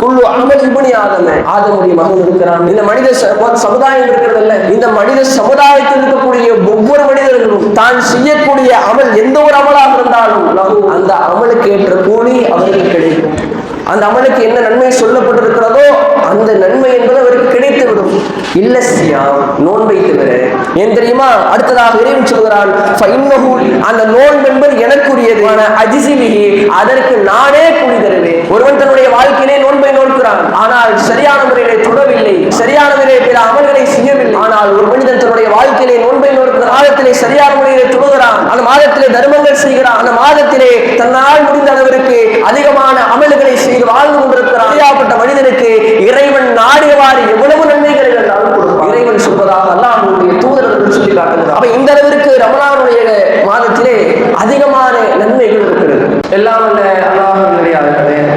குல்லு அமல் இப்னி ஆதம, ஆதமுடைய மகன் இருக்கிறான். இந்த மனித சமுதாயம் இருக்கிறது இல்ல, இந்த மனித சமுதாயத்தில் இருக்கக்கூடிய ஒவ்வொரு மனிதர்களும் தான் செய்யக்கூடிய அமல் எந்த ஒரு அமலாக இருந்தாலும் அந்த அமலுக்கு ஏற்ற கூலி அவருக்கு கிடைக்கும். அந்த அமலுக்கு என்ன நன்மை சொல்லப்பட்டிருக்கிறதோ அந்த நன்மை என்பது அவருக்கு கிடைத்துவிடும். இல்ல சியாம், நோன்பை தவிர. ஏன் தெரியுமா? அடுத்ததாக இறைவன் சொல்கிறான், அந்த நோன்பு என்பது எனக்குரியது, அதற்கு நானே கூலி தருவேன். ஒருவன் தன்னுடைய வாழ்க்கையிலே நோன்பை நோக்கிறான், ஆனால் சரியான முறையிலே தொடவில்லை, சரியான முறையிலே பிற அமல்களை செய்யவில்லை. ஆனால் ஒரு மனிதன் தன்னுடைய வாழ்க்கையிலே நோன்பை நோக்கிற மாதத்திலே சரியான முறையிலே தொழுகிறான், அந்த மாதத்திலே தர்மங்கள் செய்கிறான், அந்த மாதத்திலே தன்னால் முடிந்த அளவிற்கு அதிகமான அமல்களை செய்து வாழ்ந்து கொண்டிருக்கிறான். அப்படிப்பட்ட மனிதனுக்கு இறைவன் நாடியவாறு எவ்வளவு நன்மைகளை என்றாலும் கொடுப்பான். இறைவன் சொல்வதாக அல்லாஹ்வுடைய தூதர்கள் சொல்லி காட்டுகிறார். அப்ப இந்த அளவிற்கு ரமலானுடைய மாதத்திலே அதிகமான நன்மைகள் இருக்கிறது. எல்லாம் அல்லாஹ்வுடைய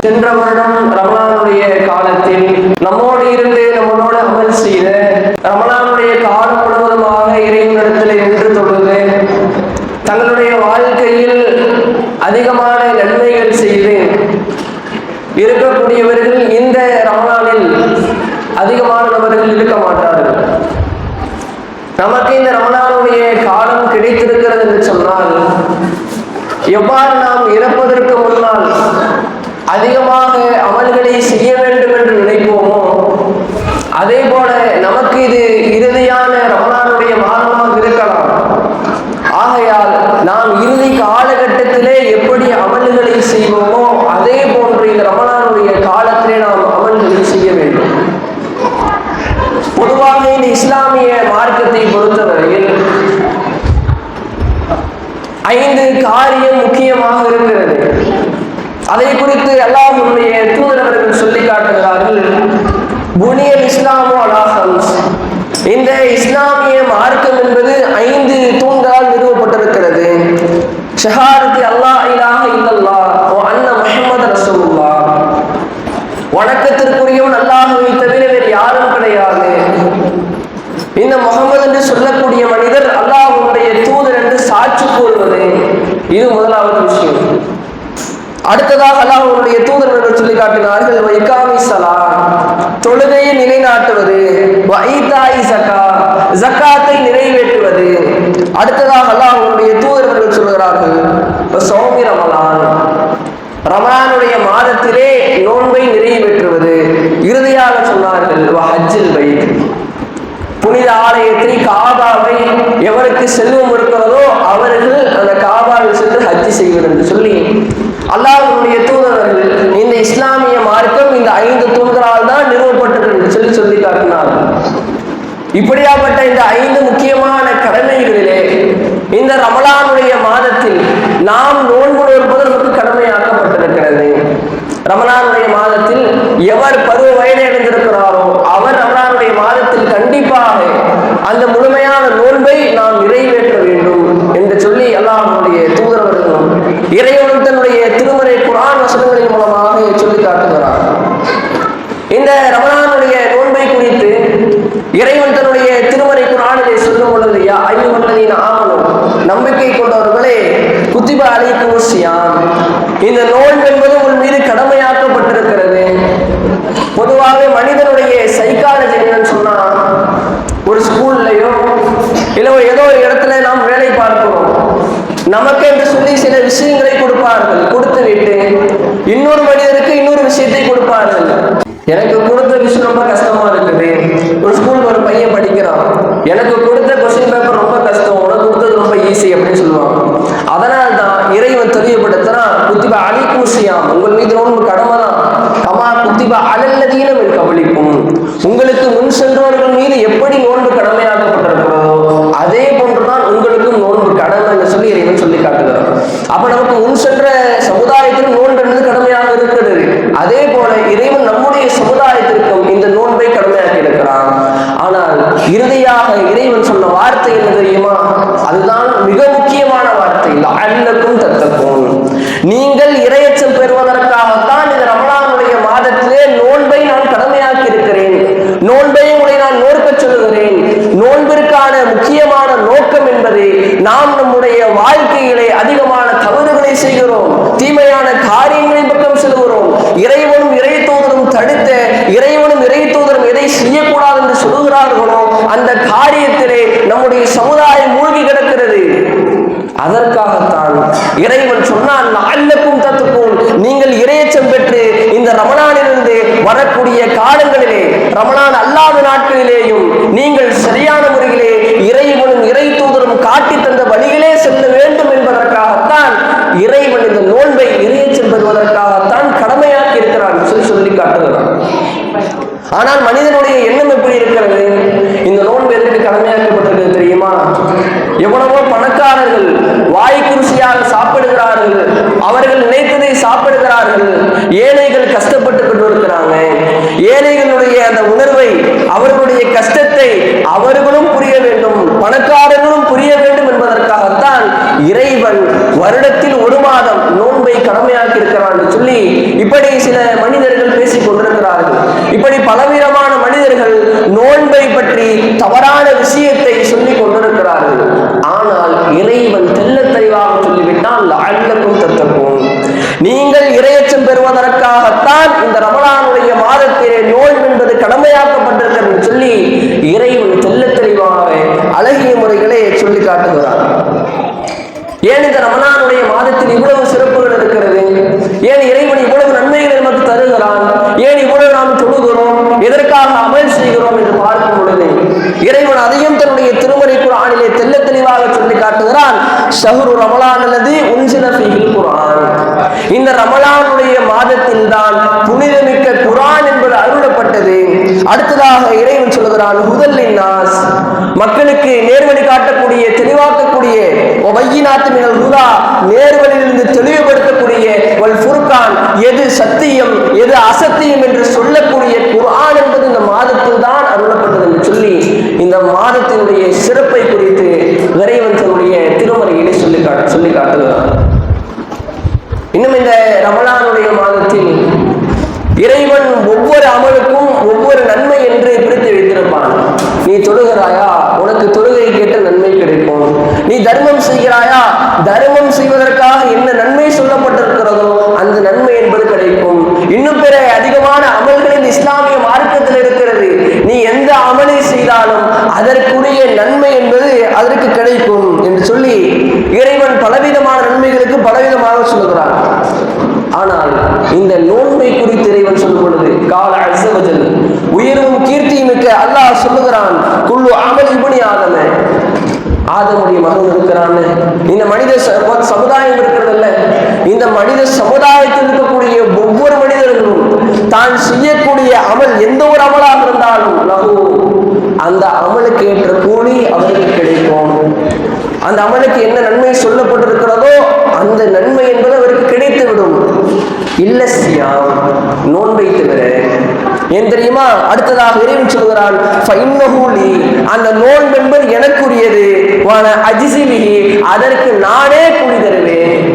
சென்ற வருடம் ரமலானுடைய காலத்தில் நம்மோடு இருந்து நம்மளோட அமல் செய்த, ரமலானுடைய காலம் முழுவதுமாக இறைவனிடத்தில் என்று தொழுது தங்களுடைய வாழ்க்கையில் அதிகமான நன்மைகள் செய்து இருக்கக்கூடியவர்கள் இந்த ரமலானில் அதிகமான நபர்கள் இருக்க மாட்டார்கள். நமக்கு இந்த ரமலானுடைய காலம் கிடைத்திருக்கிறது என்று சொன்னால், எவ்வாறு நாம் இறப்பதற்கு முன்னால் அதிகமாக அமல்களை செய்ய வேண்டும் என்று நினைப்போமோ, அதே போல நமக்கு இது இறுதியான ரமலானுடைய மாதமாக இருக்கலாம். ஆகையால் நாம் இறுதி காலகட்டத்திலே எப்படி அமல்களை செய்வோமோ அதே போன்று இந்த ரமலானுடைய காலத்திலே நாம் அமல்களை செய்ய வேண்டும். பொதுவாக இந்த இஸ்லாமிய மார்க்கத்தை பொறுத்தவரையில் 5 காரியம் முக்கியமாக இருக்கிறது. அதை குறித்து அல்லாஹ்வுடைய தூதர்கள் சொல்லி காட்டுகிறார்கள். புனியல் இஸ்லாமு அலா ஹம்ஸ், இந்த இஸ்லாமிய மார்க்கம் என்பது 5 தூண்களால் நிறுவப்பட்டிருக்கிறது. ஷஹாதத்தி அல்லாஹ் இலாஹ இல்லல்லாஹ் வ அன்ன முஹம்மது ரசூலுல்லாஹ், வணக்கத்திற்குரியவன் அல்லாஹ்வை தவிர வேறு யாரும் கிடையாது, இந்த முகமது என்று சொல்லக்கூடிய மனிதர் அல்லாஹ்வுடைய தூதர் என்று சாட்சி கூறுவது, இது முதலாவது விஷயம். அடுத்ததாக அல்லாஹ்வுடைய தூதர்கள் சொல்லி காட்டினார்கள், வைகாமி ஸலா, தொழுகையை நிலைநாட்டுவது, வைதாய் ஸகா, ஸகாத்தை நிறைவேற்றுவது. அடுத்ததாக அல்லாஹ்வுடைய தூதர்கள் சொல்கிறார்கள், சௌமி ரமலான், ரமலானுடைய மாதத்திலே நோன்பை நிறைவேற்றுவது. இறுதியாக சொன்னார்கள், ஹஜ்ஜுல் பைத், புனித ஆலயத்தை காபாவை எவருக்கு செல்வம் இருக்கிறதோ அவர்கள் அந்த காபாவில் சென்று ஹஜ் செய்வது என்று சொல்லி அல்லாஹ்வுடைய தூதர்கள் இந்த இஸ்லாமிய மார்க்கம் இந்த 5 தூண்களால் தான் நிறுவப்பட்டது என்று சொல்லி காட்டினார்கள். இப்படியாப்பட்ட இந்த 5 முக்கியமான கடமைகளிலே இந்த ரமலானுடைய மாதத்தில் நாம் நோன்பு நோற்பது நமக்கு கடமையாக்கப்பட்டிருக்கிறது. ரமலானுடைய மாதத்தில் எவர் பருவ வயதை அடைந்திருக்கிறாரோ அவர் ரமலானுடைய மாதத்தில் கண்டிப்பாக அந்த முழுமையான நோன்பை நாம் நிறைவேற்ற வேண்டும் என்று சொல்லி அல்லாஹ்வுடைய தூதரவர்களும் இறைவன் தன்னுடைய திருமறை குர்ஆன் வசனங்களின் மூலமாக சொல்லி காட்டுகிறார். இந்த ரமலானுடைய நோன்பை குறித்து இறைவன் தன்னுடைய திருமறை குர்ஆனிலே சொல்லும் பொழுது, யா அய்யுஹல்லதீன ஆமனூ, நம்பிக்கை கொண்டவர்களே, குத்திப அலைக்குமுஸ் ஸியாம், இந்த நோன்பு என்பது உங்கள் மீது கடமையாக்கப்பட்டிருக்கிறது. பொதுவாக மனிதனுடைய சைக்காலஜி என்னன்னு சொன்னா, ஒரு ஸ்கூல்லையோ இல்லை ஏதோ ஒரு இடத்துல நாம் வேலை பார்க்கிறோம், நமக்கு என்று சொல்லி சில விஷயங்களை கொடுப்பார்கள், கொடுத்து விட்டு இன்னொரு மனிதருக்கு இன்னொரு விஷயத்தை கொடுப்பார்கள். எனக்கு கொடுத்த விஷயம் ரொம்ப கஷ்டமா இருக்குது. ஒரு ஸ்கூலுக்கு ஒரு பையன் படிக்கிறான், எனக்கு கொடுத்த கொஸ்டின் பேப்பர் ரொம்ப கஷ்டம், உனக்கு கொடுத்தது ரொம்ப ஈஸி அப்படின்னு சொல்லுவாங்க. அதனால் தான் இறைவன் தெளிவுபடுத்தினான், குத்திப அலைக்குமுஸ் ஸியாம், உங்கள் மீது நோன்பு கடமை தான். கமா குத்திப அலல்லதீன மின் கபலிக்கும், உங்களுக்கு முன் சென்றவர்கள் மீது எப்படி நோன்பு கடமையாக்கப்பட்டிருக்கிறதோ அதே போன்றுதான் உங்களுக்கும் நோன்பு கடமை என்று சொல்லி இறைவன் சொல்லி காட்டுகிறார். அப்ப நமக்கு முன் சென்ற சமுதாயத்தில் நோன்பு என்பது கடமையாக இருக்கிறது. அதே போல இறைவன் நம்முடைய சமுதாயத்திற்கும் இந்த நோன்பை கடமையாக்கி இருக்கிறான். ஆனால் இறுதியாக இறைவன் சொன்ன வார்த்தை என்ன தெரியுமா? அதுதான் மிக முக்கியமான வார்த்தை, லஅல்லக்கும் தத்தகூன், நீங்கள் இறையச்சம் பெறுவதற்காகத்தான் இந்த ரமலானுடைய மாதத்திலே நோன்பை நான் கடமையாக்கி இருக்கிறேன், நோன்பை உங்களை நான் நோக்க சொல்லுகிறேன். நோன்பிற்கான முக்கியமான நோக்கம் என்பது நாம் நம்முடைய வாழ்க்கையிலே அதிகமான தவறுகளை செய்கிறோம், தீமையான காரியங்களின் பக்கம் செல்கிறோம், இறைவனும் இறை தூதரும் தடுத்த காலங்களிலே, ரமலான் அல்லாத நாட்களிலேயும் நீங்கள் சரியான முறையிலே இறைவனும் இறை தூதரும் காட்டி தந்த வழியிலே செல்ல வேண்டும் என்பதற்காகத்தான் இறைவன் இந்த நோன்பை இறையச்சம் பெறுவதற்காகத்தான் கடமையாக்கி இருக்கிறார் சொல்லி காட்டுகிறார். ஆனால் மனிதனுடைய எண்ணம் எப்படி இருக்கிறது? இந்த நோன்பு எதற்கு கடமையாக்கப்பட்டிருக்கிறது தெரியுமா? எவ்வளவோ பணக்காரர்கள் வாய்க்கு ருசியாக சாப்பிடுகிறார்கள், அவர்கள் நினைத்ததை சாப்பிடுகிறார்கள். ஏழைகள் கஷ்டப்பட்டு கொண்டிருக்கிறாங்க. ஏழைகளுடைய அந்த உணர்வை, அவர்களுடைய கஷ்டத்தை அவர்களும் புரிய வேண்டும், பணக்காரர்களும் புரிய வேண்டும் என்பதற்காகத்தான் இறைவன் வருடத்தில் ஒரு மாதம் நோன்பை கடமையாக்கி இருக்கிறார் என்று சொல்லி இப்படி சில மனிதர்கள் பேசிக் கொண்டிருக்கிறார்கள். இப்படி பலவிதமான மனிதர்கள் நோன்பை பற்றி தவறான விஷயத்தை சொல்லிக் கொண்டிருக்கிறார்கள். ஆனால் இறைவன் தெள்ள தெளிவாக சொல்லிவிட்டால் லஅல்லக்கும் தத்தக்கும், நீங்கள் இறையச்சம் பெறுவதற்காகத்தான் இந்த ரமலானுடைய மாதத்திலே நோன்பு என்பது கடமையாக்கப்பட்டிருக்கிறது சொல்லி இறைவன் தெள்ள தெளிவாக அழகிய முறைகளை சொல்லி காட்டுகிறார். ஏன் இந்த ரமலானுடைய மாதத்தில் இவ்வளவு சிறப்புகள் இருக்கிறது? ஏன் இறைவன் இவ்வளவு நன்மைகளை நமக்கு தருகிறான்? ஏன் இவ்வளவு நாம் தொழுகிறோம்? எதற்காக அமல் செய்கிறோம் என்று பார்க்கும் பொழுது இறைவன் அதையும் தன்னுடைய திருமறை குர்ஆனிலே தெள்ள தெளிவாக சொல்லி காட்டுகிறான். ஷஹ்ரு ரமலான் அல்லது உன்சில ஃபீஹில் குர்ஆன், இந்த ரமலானுடைய மாதத்தில் தான் புனிதமிக்க குர்ஆன் என்பது அருளப்பட்டது. அடுத்ததாக இறைவன் சொல்கிறான் ஹுதல் லின்னாஸ், மக்களுக்கு நேர்வழி காட்டக்கூடிய, தெளிவாக்கக்கூடிய, வபையினாத்து மினல் ஹுதா, நேர்வழியிலிருந்து தெளிவுபடுத்தக்கூடிய, வல் ஃபுர்கான், எது சத்தியம் எது அசத்தியம் என்று சொல்லக்கூடிய குர்ஆன் என்பது இந்த மாதத்தில் தான் அருளப்பட்டது என்று சொல்லி இந்த மாதத்தினுடைய சிறப்பை குறித்து இறைவன் தன்னுடைய திருமறையிலே சொல்லி காட்டுகிறார். இன்னும் இந்த ரமலானுடைய மாதத்தில் இறைவன் ஒவ்வொரு அமலுக்கும் ஒவ்வொரு நன்மை என்று பிரித்து வைத்திருப்பான். நீ தொழுகிறாயா, உனக்கு தொழுகை கேட்ட நன்மை கிடைக்கும். நீ தர்மம் செய்கிறாயா, தர்மம் செய்வதற்காக என்ன நன்மை சொல்லப்பட்டிருக்கிறதோ அந்த நன்மை என்பது கிடைக்கும். இன்னும் பிற அதிகமான அமல்கள் இந்த இஸ்லாமிய மார்க்கத்தில் இருக்கிறது. நீ எந்த அமலை செய்தாலும் அதற்குரிய நன்மை என்பது அதற்கு கிடைக்கும் என்று சொல்லி இறைவன் பலவிதமான நன்மைகளுக்கு பலவிதமாக சொல்லுகிறான். ஆனால் இந்த நோன்பை குறித்து இறைவன் சொல்லும் பொழுது கால அஸ்ஸ வஜல், உயர்வும் கீர்த்தியும் மிக்க அல்லாஹ் சொல்லுகிறான், குல்லு அமல் இப்னி ஆதம, ஆதமுடைய மகன் இருக்கிறான்னு இந்த மனித சமுதாயம் இருக்கிறதல்ல, இந்த மனித சமுதாயத்தில் இருக்கக்கூடிய ஒவ்வொரு மனிதர்களும் தான் செய்யக்கூடிய அமல் எந்த ஒரு அமலாக இருந்தாலும் லஹு, அந்த அமலுக்கு ஏற்ற கூலி அவருக்கு கிடைக்கும். அந்த அமலுக்கு என்ன நன்மை சொல்லப்பட்டிருக்கிறதோ அந்த நன்மை என்பது அவருக்கு கிடைத்துவிடும். இல்ல சியாம், நோன்பை தவிர. ஏன் தெரியுமா? அடுத்ததாக இறைவன் சொல்கிறான் அந்த நோன்பு என்பது எனக்குரியது, அதற்கு நானே கூலி தருவேன்.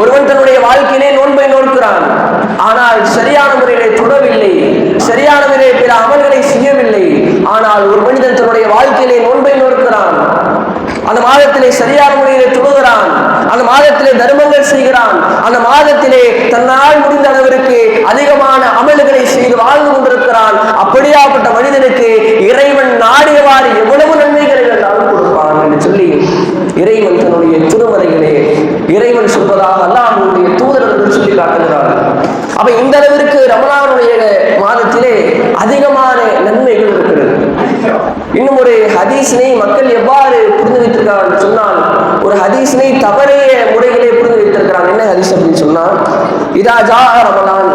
ஒருவன் தன்னுடைய வாழ்க்கையிலே நோன்பை நோக்கிறான், ஆனால் சரியான முறையிலே தொடவில்லை, சரியான முறையிலே பிற அமல்களை செய்யவில்லை. ஆனால் ஒரு மனிதன் தன்னுடைய வாழ்க்கையிலே நோன்பை நோக்கிறான், அந்த மாதத்திலே சரியான முறையிலே தொழுகிறான், அந்த மாதத்திலே தர்மங்கள் செய்கிறான், அந்த மாதத்திலே தன்னால் முடிந்த அளவிற்கு அதிகமான அமல்களை செய்து வாழ்ந்து கொண்டிருக்கிறான். அப்படியாப்பட்ட மனிதனுக்கு இறைவன் நாடியவாறு எவ்வளவு நன்மைகளை எல்லாம் கொடுப்பான் என்று சொல்லி இறைவன் தன்னுடைய திருமறைகளே இறைவன் சொல்வதாக அல்லாஹ்வுடைய தூதர்கள் சொல்லி காட்டுகிறார். அப்ப இந்த அளவிற்கு ரமலானுடைய மாதத்திலே அதிகமான நன்மைகள் இருக்கிறது. இன்னும் ஒரு ஹதீஸினை மக்கள் எவ்வாறு புரிந்து வைத்திருக்கிறார் என்று சொன்னால், ஒரு ஹதீஸினை தவறைய முறைகளே புரிந்து வைத்திருக்கிறான். என்ன ஹதீஸ் அப்படின்னு சொன்னால், இதா ஜா ரமலான்,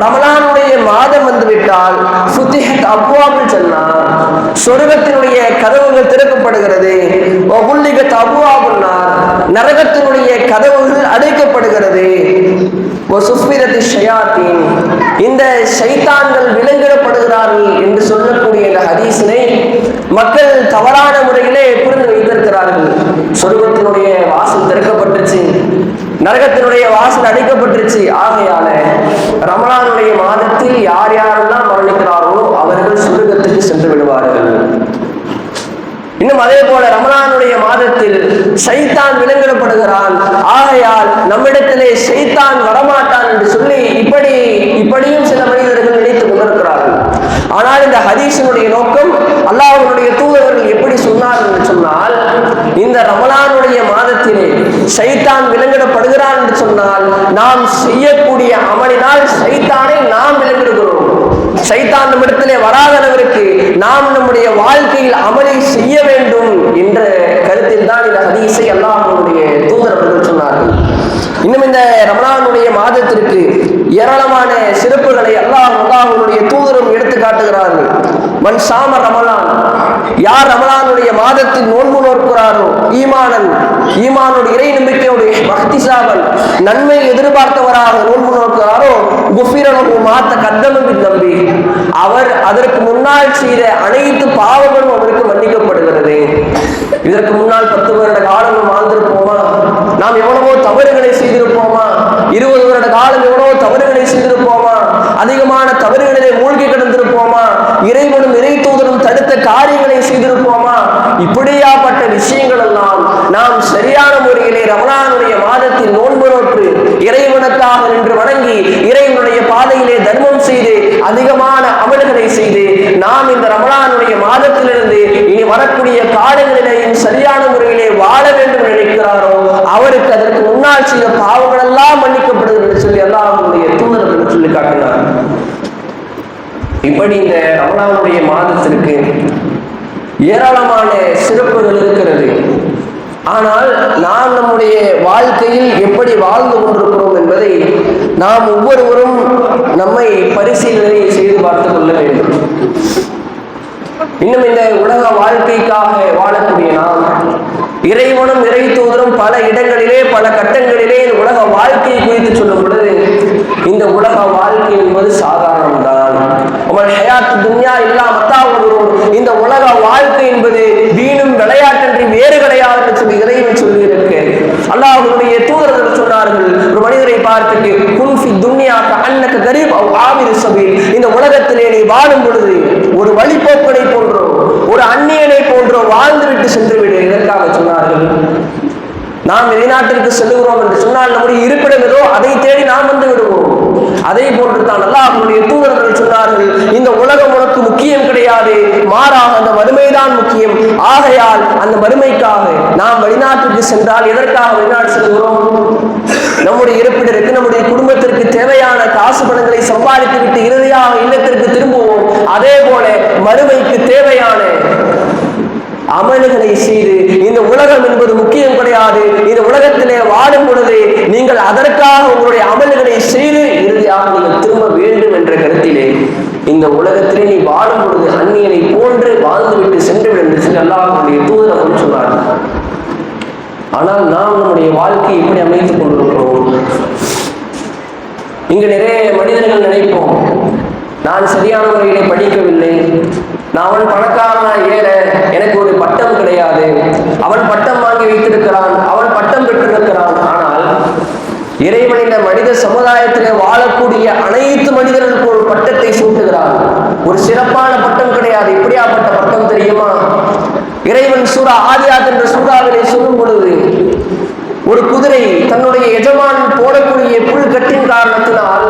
ரமலானுடைய மாதம் வந்துவிட்டால் ஃபுத்திஹத் அப்வாபுல் ஜன்னah, சொர்க்கத்தினுடைய கதவுகள் திறக்கப்படுகிறது. வகுல்லிகத் அப்வாபுன் நார், நரகத்தினுடைய கதவுகள் அடைக்கப்படுகிறது. வசுஃபிரத்தி ஷயாத்தீன், இந்த ஷைத்தான்கள் விலங்கிடப்படுகிறார்கள் என்று சொல்லக்கூடிய இந்த ஹதீஸினை மக்கள் தவறான முறையிலே புரிந்து வைத்திருக்கிறார்கள். சொர்க்கத்தினுடைய வாசல் திறக்கப்பட்டுச்சு, நரகத்தினுடைய வாசல் அடைக்கப்பட்டுருச்சு. ஆகையால ரமலானுடைய மாதத்தில் யார் யாரெல்லாம் மரணிக்கிறார்களோ அவர்கள் சொர்க்கத்துக்கு சென்று விடுவார்கள். இன்னும் அதே போல ரமலானுடைய மாதத்தில் ஷைத்தான் விலங்கிடப்படுகிறான். ஆகையால் நம்மிடத்திலே ஷைத்தான் வரமாட்டான் என்று சொல்லி இப்படியும் சில மனிதர்கள் நினைத்துக் கொண்டிருக்கிறார்கள். ஆனால் இந்த ஹதீஸினுடைய நோக்கம், அல்லாஹ்வுடைய தூதர்கள் எப்படி சொன்னார்கள் என்று சொன்னால், இந்த ரமலானுடைய மாதத்திலே ஷைத்தான் விலங்கிடப்படுகிறான் என்று சொன்னால் நாம் செய்யக்கூடிய அமலினால் ஷைத்தானை நாம் விலங்கிடுகிறோம். நாம் நம்முடைய வாழ்க்கையில் அமலை செய்ய வேண்டும் என்ற கருத்தில் தான் இந்த ஹதீஸை அல்லாஹ்வுடைய தூதர் அவர்கள் சொன்னார்கள். இன்னும் இந்த ரமலானுடைய மாதத்திற்கு ஏராளமான சிறப்புகளை அல்லாஹ்வுடைய தூதரும் எடுத்து காட்டுகிறார்கள். மன் சாம ரமலான், யார் ரமலானுடைய மாதத்தில் நோன்பு நோக்கிறாரோ, ஈமானோடு இறை நம்பிக்கையோடு வஹ்திசாபன் நன்மை எதிர்பார்த்தவராக நோன்பு நோக்கிறாரோ, குஃபிரலஹு மா தகத்தம மின் தம்பி, அவர் அதற்கு முன்னால் செய்த அனைத்து பாவங்களும் அவருக்கு மன்னிக்கப்படுகிறது. இதற்கு முன்னால் 10 வருட காலம் வாழ்ந்திருப்போமா? நாம் எவ்வளவோ தவறுகளை செய்திருப்போமா? 20 வருட காலம் எவ்வளவோ தவறுகளை செய்திருப்போமா? அதிகமான தவறுகளிலே மூழ்கி கிடந்திருப்போமா? இறைவனும் இறை தூதரும் தடுத்த காரியங்களை செய்திருப்போமா? இப்படியாப்பட்ட விஷயங்கள் எல்லாம் நாம் சரியான முறையிலே ரமலானுடைய மாதத்தில் நோன்பு நோற்று இறைவனுக்காக நின்று வணங்கி இறைவனுடைய பாதையிலே தர்மம் செய்து அதிகமான அமல்களை செய்து நாம் இந்த ரமலானுடைய மாதத்திலிருந்து இனி வரக்கூடிய காலங்களிலேயும் சரியான முறையிலே வாழ வேண்டும் நினைக்கிறாரோ, அவருக்கு அதற்கு முன்னால் செய்த பாவங்கள் எல்லாம் மன்னிக்கப்படுகிறது என்று சொல்லி அல்லாஹ்வுடைய தூதர் சொல்லி காட்டினார். இப்படி இந்த ரமலானுடைய மாதத்திற்கு ஏராளமான சிறப்புகள் இருக்கிறது. ஆனால் நாம் நம்முடைய வாழ்க்கையில் எப்படி வாழ்ந்து கொண்டிருக்கிறோம் என்பதை நாம் ஒவ்வொருவரும் நம்மை பரிசீலனை செய்து பார்த்துக் கொள்ள வேண்டும். இன்னும் இந்த உலக வாழ்க்கைக்காக வாழக்கூடிய நாம், இறைவனும் இறை தூதரும் பல இடங்களிலே பல கட்டங்களிலே உலக வாழ்க்கையை குறித்து சொல்லும் பொழுது, இந்த உலக வாழ்க்கை என்பது சாதாரணம்தான், இந்த உலக வாழ்க்கை என்பது வீணும் விளையாட்டன்றி வேறு கிடையாது என்று சொல்லி இறைவன் சொல்லி இருக்கு. அல்லாஹ்வுடைய தூதர்கள் சொன்னார்கள், ஒரு மனிதரை பார்த்துட்டு குன்ஃபி துன்யா கஅன்னக கரீப் அவ் ஆபிரு சபீல், இந்த உலகத்திலே நீ வாழும் பொழுது ஒரு வழிபோக்கனை போன்றோ ஒரு அந்நியனை போன்றோ வாழ்ந்துவிட்டு சென்று விடு. இதற்காக சொன்னார்கள். நாம் வெளிநாட்டிற்கு செல்லுகிறோம் என்று சொன்னால் நம்முடைய இருப்பிடம் ஏதோ அதை தேடி நாம் வந்து விடுவோம். அதே போன்று தான் அல்லாஹ்வுடைய தூதர்கள் சொன்னார்கள், இந்த உலகம் உனக்கு முக்கியம் கிடையாது, மாறாக அந்த மறுமைதான் முக்கியம். ஆகையால் அந்த மறுமைக்காக நாம் வெளிநாட்டுக்கு சென்றால் எதற்காக வெளிநாடு செல்கிறோம்? நம்முடைய இருப்பிடருக்கு நம்முடைய குடும்பத்திற்கு தேவையான காசு பணங்களை சம்பாதித்து விட்டு இறுதியாக இல்லத்திற்கு திரும்புவோம். அதே போல மறுமைக்கு தேவையான அமல்களை செய்து, இந்த உலகம் என்பது முக்கியம் கிடையாது, இந்த உலகத்திலே வாடும் பொழுது நீங்கள் அதற்காக உங்களுடைய அமல்களை செய்து இறுதியாக நீங்கள் திரும்ப வேண்டும் என்ற கருத்திலே இந்த உலகத்திலே நீ வாடும் பொழுது அந்நியனை போன்று வாழ்ந்துவிட்டு சென்று விடும் என்று சொல்லி அல்லாஹ்வுடைய தூதர் சொன்னார்கள். ஆனால் நாம் நம்முடைய வாழ்க்கையை இப்படி அமைத்துக் கொண்டிருக்கிறோம். இங்கு நிறைய மனிதர்கள் நினைப்போம், நான் சரியான முறையிலே படிக்கவில்லை, நான் அவன் பணக்காரனா ஏழை, எனக்கு ஒரு பட்டம் கிடையாது, அவன் பட்டம் வாங்கி வைத்திருக்கிறான், அவன் பட்டம் பெற்றிருக்கிறான். ஆனால் இறைவன் இந்த மனித சமுதாயத்திலே வாழக்கூடிய அனைத்து மனிதர்களுக்கு ஒரு பட்டத்தை சூட்டுகிறான். ஒரு சிறப்பான பட்டம் கிடையாது. இப்படியாப்பட்ட பட்டம் தெரியுமா? இறைவன் சூரா ஆதியாத் என்ற சூறாவிலே சொல்லும் பொழுது, ஒரு குதிரை தன்னுடைய எஜமானன் போடக்கூடிய புல் கட்டின் காரணத்தினால்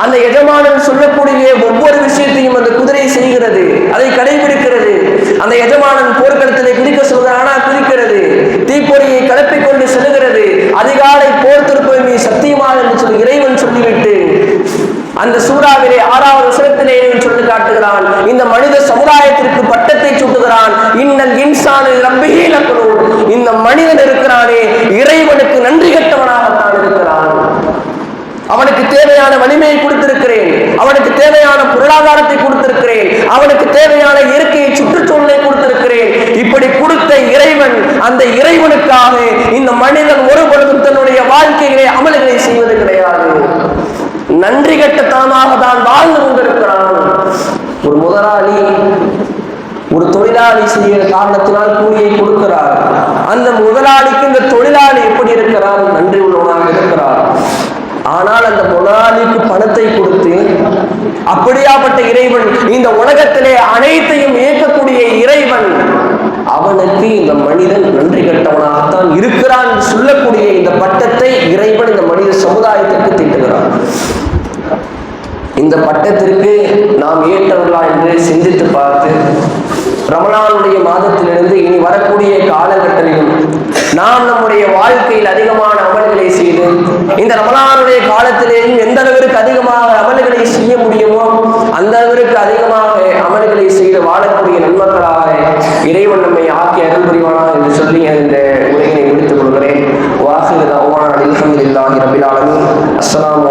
அந்த எஜமானன் சொல்லக்கூடிய ஒவ்வொரு விஷயத்தையும் அந்த குதிரை செய்கிறது, அதை கடைபிடிக்கிறது. அந்த எஜமானன் போர்க்களத்திலே குதிக்க சொல்கிறானா, குதிக்கிறது. தீப்பொறியை கிளப்பிக் கொண்டு செல்கிறது. அதிகாலை போர் திருப்பம் நீ சத்தியமாக என்று சொல்லி இறைவன் சொல்லிவிட்டு அந்த சூறாவிலே 6வது வசனத்திலே சொல்லி காட்டுகிறான், இந்த மனித சமுதாயத்திற்கு பட்டத்தை சூட்டுகிறான். இன்னல் இன்சானு ரப்பிஹி லகனூன், இந்த மனிதன் இருக்கிறானே இறைவனுக்கு நன்றி கெட்டவனாகத்தான் இருக்கிறான். அவனுக்கு தேவையான வலிமையை கொடுத்திருக்கிறேன், அவனுக்கு தேவையான பொருளாதாரத்தை கொடுத்திருக்கிறேன், அவனுக்கு தேவையான இயற்கையை சுற்றுச்சூழலை கொடுத்திருக்கிறேன். இப்படி கொடுத்த இறைவன், அந்த இறைவனுக்காக இந்த மனிதன் ஒரு பொழுதும் தன்னுடைய வாழ்க்கையிலே அமல்களை செய்வது கிடையாது. நன்றி கெட்டத்தனமாக தான் வாழ்ந்து கொண்டிருக்கிறான். ஒரு முதலாளி ஒரு தொழிலாளி செய்கிற காரணத்தினால் கூலியை கொடுக்கிறார். அந்த முதலாளிக்கு இந்த தொழிலாளி எப்படி இருக்கிறார்? நன்றி உள்ளவனாக இருக்கிறார். ஆனால் அந்த முதலாளிக்கு பணத்தை கொடுத்து அப்படியாப்பட்ட இறைவன், இந்த உலகத்திலே அனைத்தையும் இயக்கக்கூடிய இறைவன், அவனுக்கு இந்த மனிதன் நன்றி கெட்டவனாகத்தான் இருக்கிறான் என்று சொல்லக்கூடிய இந்த பட்டத்தை இறைவன் இந்த மனித சமுதாயத்திற்கு தீட்டுகிறான். இந்த பட்டத்திற்கு நாம் ஏற்றவர்களா என்று சிந்தித்து பார்த்து ரமலானுடைய மாதத்திலிருந்து இனி வரக்கூடிய காலகட்டத்திலும் நாம் நம்முடைய வாழ்க்கையில் அதிகமான அமல்களை செய்து இந்த ரமலானுடைய காலத்திலேயும் எந்த அளவிற்கு அதிகமாக அமல்களை செய்ய முடியுமோ அந்த அளவிற்கு அதிகமாக அமல்களை செய்து வாழ வரக்கூடிய நன்மக்களாக இறைவன் நம்மை ஆக்கி அருள் புரிவானா என்று சொல்லி இந்த உரையினை முடித்துக் கொள்கிறேன். வாஹிரு தஅவானா அல்ஹம்துலில்லாஹி ரப்பில் ஆலமீன். அஸ்ஸலாமு